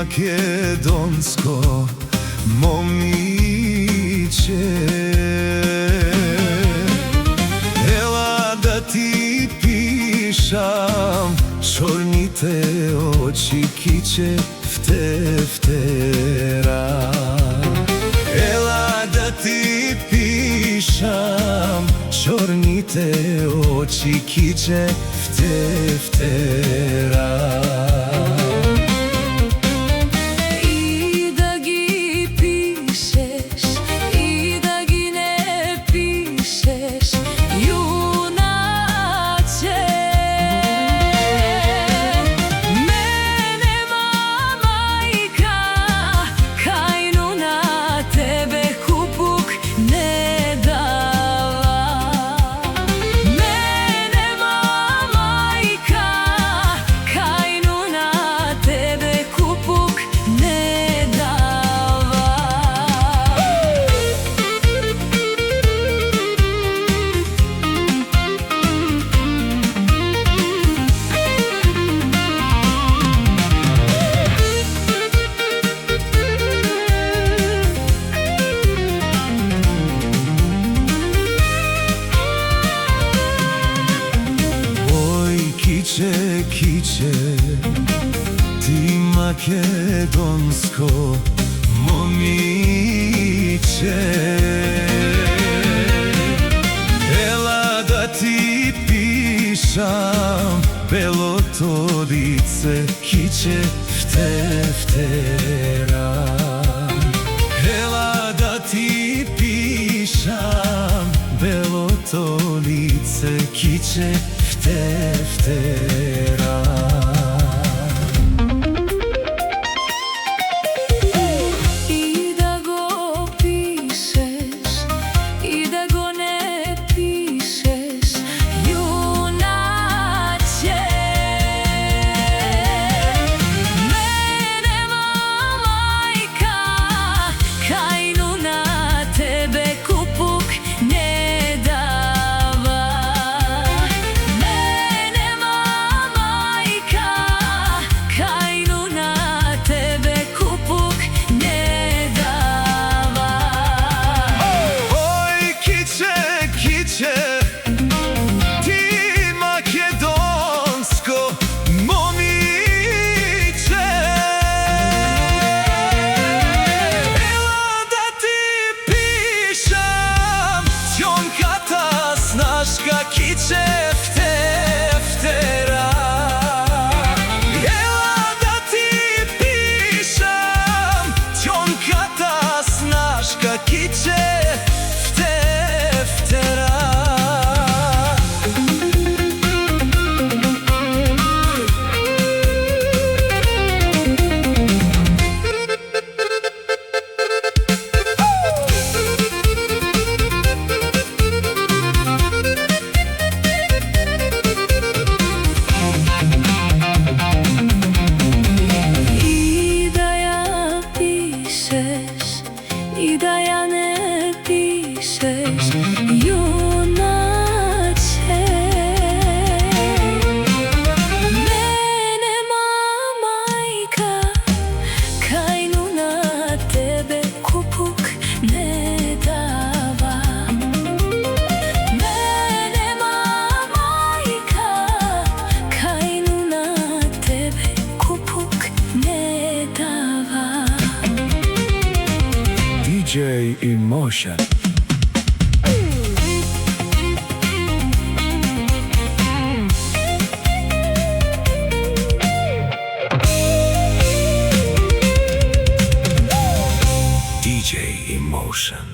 makedonsko momiće. Ela da ti pišam, čornite oči kiće vtera. Ela da ti pišam, čornite oči kiće vtera. Kiće, ti makedonsko momiće. Ela da ti pišam, belotodice kiće vtera. Ela da ti pišam, belotodice kiće vtera. I da go pišeš, i da go ne pišeš, junače. Mene majka kajnu na tebe kupuk ne dava. Kiće vtera. Ela da ti pišam, ťonkata snaška kiće vtera. I da ja ne pišeš, junače. Mene majka kajnu na tebe kupuk ne dava. Mene majka kajnu na tebe kupuk ne dava. DJ Emotion. DJ Emotion.